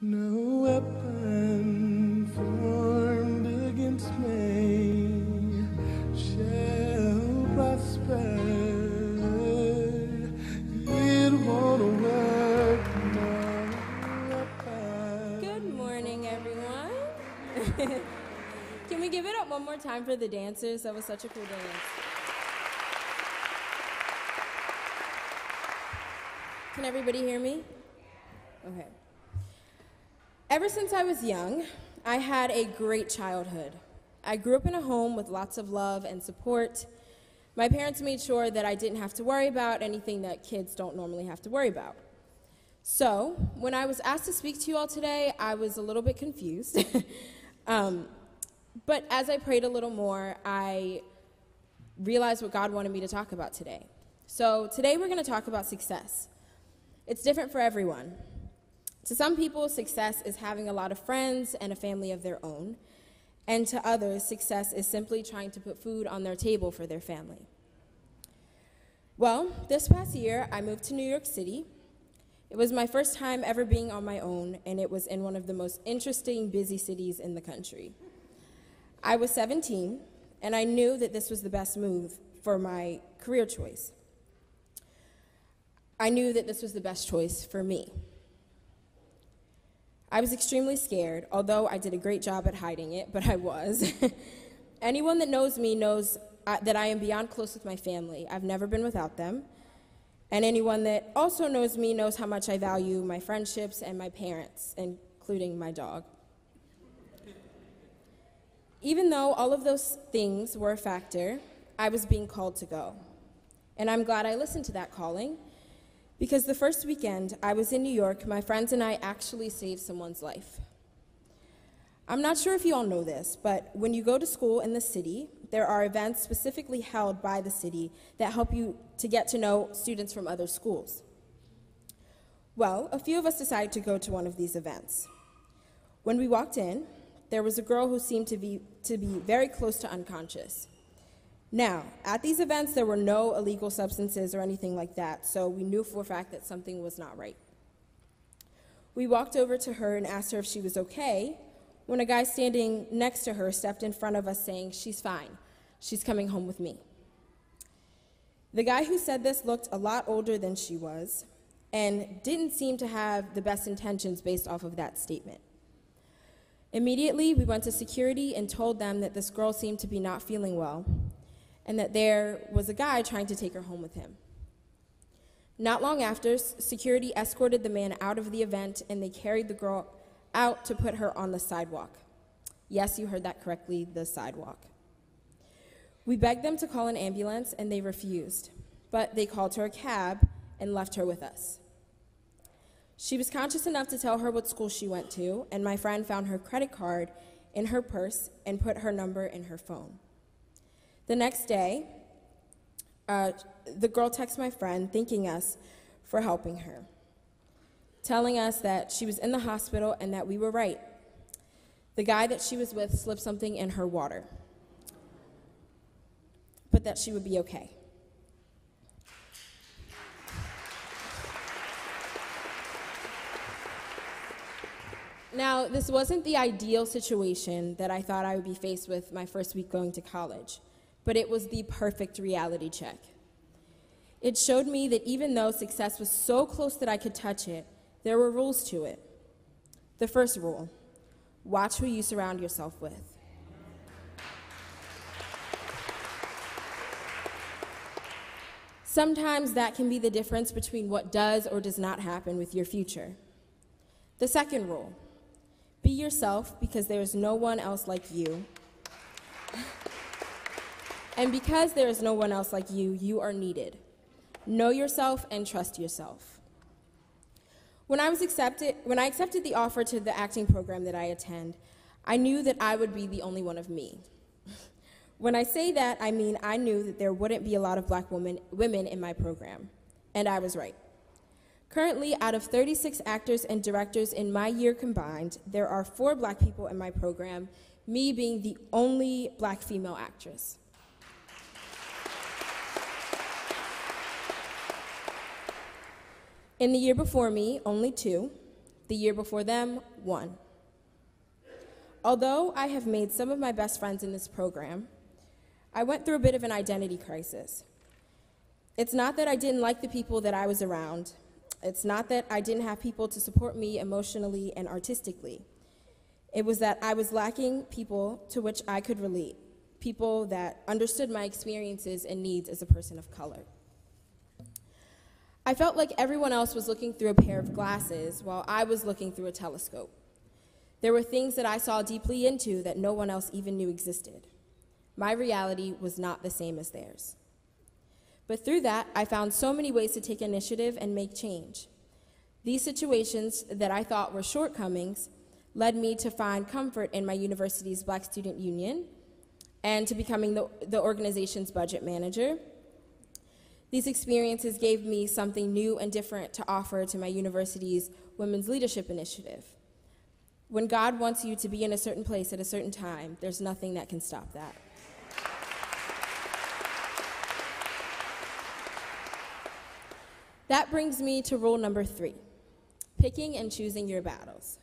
No weapon formed against me shall prosper. It won't work. No weapon. Good morning, everyone. Can we give it up one more time for the dancers? That was such a cool dance. Can everybody hear me? Okay. Ever since I was young, I had a great childhood. I grew up in a home with lots of love and support. My parents made sure that I didn't have to worry about anything that kids don't normally have to worry about. So, when I was asked to speak to you all today, I was a little bit confused. But as I prayed a little more, I realized what God wanted me to talk about today. So, today we're going to talk about success. It's different for everyone. To some people, success is having a lot of friends and a family of their own. And to others, success is simply trying to put food on their table for their family. Well, this past year, I moved to New York City. It was my first time ever being on my own, and it was in one of the most interesting, busy cities in the country. I was 17, and I knew that this was the best move for my career choice. I knew that this was the best choice for me. I was extremely scared, although I did a great job at hiding it, but I was. Anyone that knows me knows that I am beyond close with my family. I've never been without them. And anyone that also knows me knows how much I value my friendships and my parents, including my dog. Even though all of those things were a factor, I was being called to go. And I'm glad I listened to that calling, because the first weekend I was in New York, my friends and I actually saved someone's life. I'm not sure if you all know this, but when you go to school in the city, there are events specifically held by the city that help you to get to know students from other schools. Well, a few of us decided to go to one of these events. When we walked in, there was a girl who seemed to be very close to unconscious. Now, at these events, there were no illegal substances or anything like that, so we knew for a fact that something was not right. We walked over to her and asked her if she was okay, when a guy standing next to her stepped in front of us saying, "She's fine. She's coming home with me." The guy who said this looked a lot older than she was and didn't seem to have the best intentions based off of that statement. Immediately, we went to security and told them that this girl seemed to be not feeling well and that there was a guy trying to take her home with him. Not long after, security escorted the man out of the event, and they carried the girl out to put her on the sidewalk. Yes, you heard that correctly, the sidewalk. We begged them to call an ambulance, and they refused, but they called her a cab and left her with us. She was conscious enough to tell her what school she went to, and my friend found her credit card in her purse and put her number in her phone. The next day, the girl texted my friend thanking us for helping her, telling us that she was in the hospital and that we were right. The guy that she was with slipped something in her water, but that she would be okay. Now, this wasn't the ideal situation that I thought I would be faced with my first week going to college, but it was the perfect reality check. It showed me that even though success was so close that I could touch it, there were rules to it. The first rule: watch who you surround yourself with. Sometimes that can be the difference between what does or does not happen with your future. The second rule: be yourself, because there is no one else like you. And because there is no one else like you, you are needed. Know yourself and trust yourself. When I accepted the offer to the acting program that I attend, I knew that I would be the only one of me. When I say that, I mean I knew that there wouldn't be a lot of black women in my program, and I was right. Currently, out of 36 actors and directors in my year combined, there are 4 black people in my program, me being the only black female actress. In the year before me, only 2. The year before them, 1. Although I have made some of my best friends in this program, I went through a bit of an identity crisis. It's not that I didn't like the people that I was around. It's not that I didn't have people to support me emotionally and artistically. It was that I was lacking people to which I could relate, people that understood my experiences and needs as a person of color. I felt like everyone else was looking through a pair of glasses while I was looking through a telescope. There were things that I saw deeply into that no one else even knew existed. My reality was not the same as theirs. But through that, I found so many ways to take initiative and make change. These situations that I thought were shortcomings led me to find comfort in my university's Black Student Union and to becoming the organization's budget manager. These experiences gave me something new and different to offer to my university's Women's Leadership Initiative. When God wants you to be in a certain place at a certain time, there's nothing that can stop that. That brings me to rule number 3, picking and choosing your battles.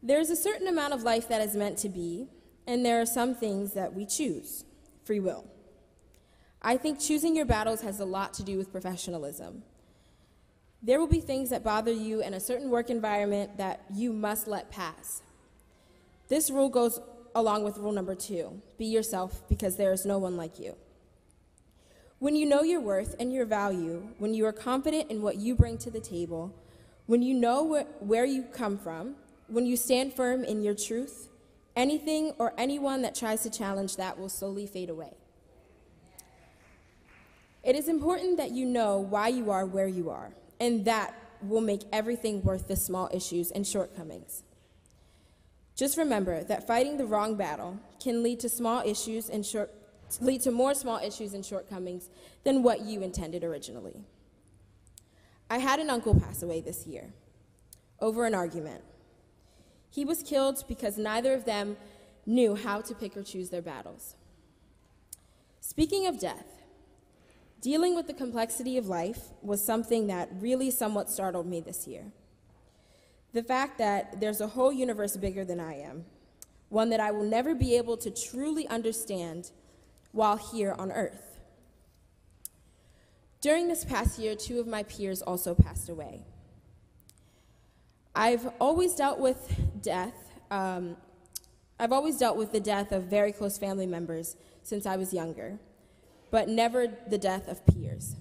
There's a certain amount of life that is meant to be, and there are some things that we choose, free will. I think choosing your battles has a lot to do with professionalism. There will be things that bother you in a certain work environment that you must let pass. This rule goes along with rule number 2, be yourself because there is no one like you. When you know your worth and your value, when you are confident in what you bring to the table, when you know where you come from, when you stand firm in your truth, anything or anyone that tries to challenge that will slowly fade away. It is important that you know why you are where you are, and that will make everything worth the small issues and shortcomings. Just remember that fighting the wrong battle can lead to more small issues and shortcomings than what you intended originally. I had an uncle pass away this year over an argument. He was killed because neither of them knew how to pick or choose their battles. Speaking of death, dealing with the complexity of life was something that really somewhat startled me this year. The fact that there's a whole universe bigger than I am, one that I will never be able to truly understand while here on Earth. During this past year, 2 of my peers also passed away. I've always dealt with death. I've always dealt with the death of very close family members since I was younger, but never the death of peers.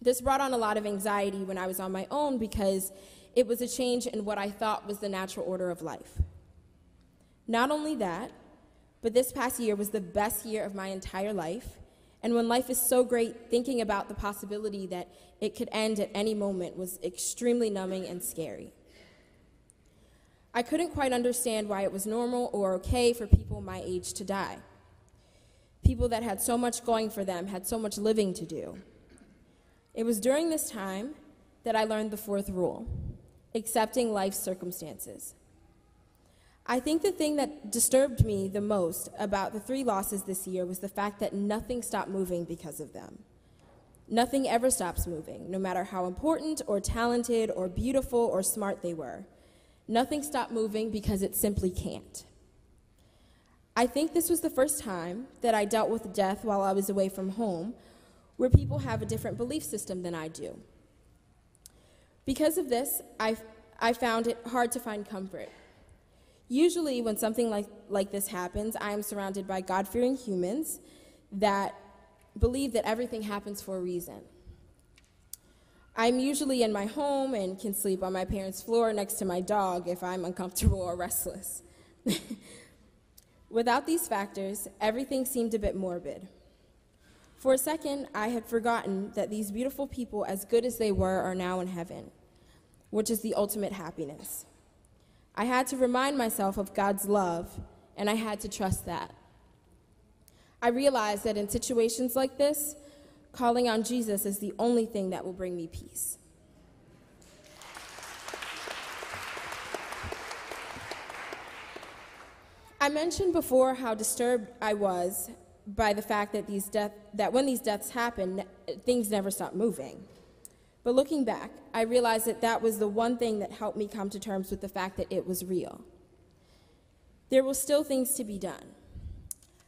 This brought on a lot of anxiety when I was on my own because it was a change in what I thought was the natural order of life. Not only that, but this past year was the best year of my entire life, and when life is so great, thinking about the possibility that it could end at any moment was extremely numbing and scary. I couldn't quite understand why it was normal or okay for people my age to die. People that had so much going for them, had so much living to do. It was during this time that I learned the 4th rule, accepting life's circumstances. I think the thing that disturbed me the most about the 3 losses this year was the fact that nothing stopped moving because of them. Nothing ever stops moving, no matter how important or talented or beautiful or smart they were. Nothing stopped moving because it simply can't. I think this was the first time that I dealt with death while I was away from home, where people have a different belief system than I do. Because of this, I found it hard to find comfort. Usually when something like this happens, I am surrounded by God-fearing humans that believe that everything happens for a reason. I'm usually in my home and can sleep on my parents' floor next to my dog if I'm uncomfortable or restless. Without these factors, everything seemed a bit morbid. For a second, I had forgotten that these beautiful people, as good as they were, are now in heaven, which is the ultimate happiness. I had to remind myself of God's love, and I had to trust that. I realized that in situations like this, calling on Jesus is the only thing that will bring me peace. I mentioned before how disturbed I was by the fact that when these deaths happen, things never stop moving. But looking back, I realized that that was the one thing that helped me come to terms with the fact that it was real. There were still things to be done.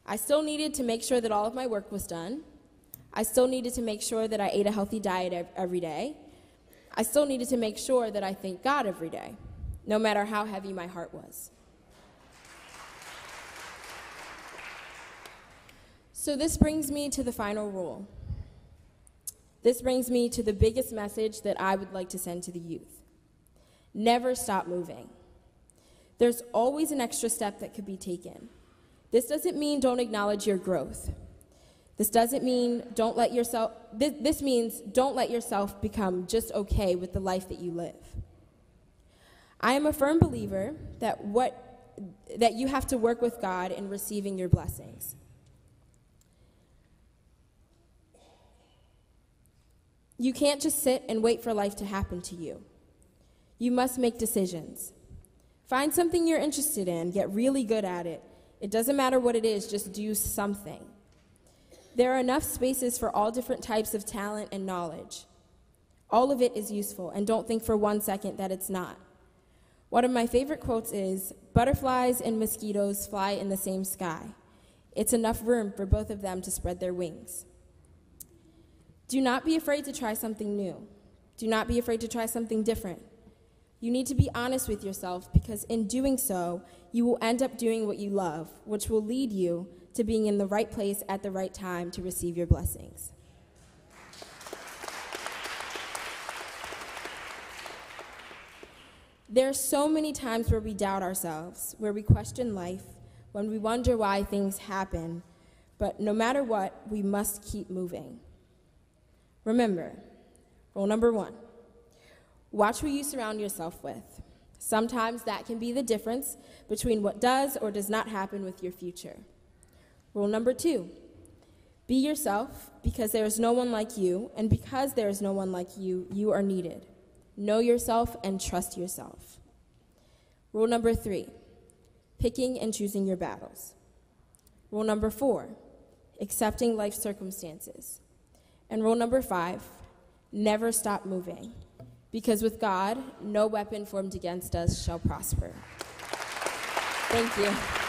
I still needed to make sure that all of my work was done. I still needed to make sure that I ate a healthy diet every day. I still needed to make sure that I thanked God every day, no matter how heavy my heart was. So this brings me to the final rule. This brings me to the biggest message that I would like to send to the youth. Never stop moving. There's always an extra step that could be taken. This doesn't mean don't acknowledge your growth. This doesn't mean don't let yourself, this means don't let yourself become just okay with the life that you live. I am a firm believer that you have to work with God in receiving your blessings. You can't just sit and wait for life to happen to you. You must make decisions. Find something you're interested in, get really good at it. It doesn't matter what it is, just do something. There are enough spaces for all different types of talent and knowledge. All of it is useful, and don't think for 1 second that it's not. One of my favorite quotes is, "Butterflies and mosquitoes fly in the same sky. It's enough room for both of them to spread their wings." Do not be afraid to try something new. Do not be afraid to try something different. You need to be honest with yourself, because in doing so, you will end up doing what you love, which will lead you to being in the right place at the right time to receive your blessings. There are so many times where we doubt ourselves, where we question life, when we wonder why things happen, but no matter what, we must keep moving. Remember, rule number 1, watch who you surround yourself with. Sometimes that can be the difference between what does or does not happen with your future. Rule number 2, be yourself, because there is no one like you, and because there is no one like you, you are needed. Know yourself and trust yourself. Rule number 3, picking and choosing your battles. Rule number 4, accepting life circumstances. And rule number 5, never stop moving, because with God, no weapon formed against us shall prosper. Thank you.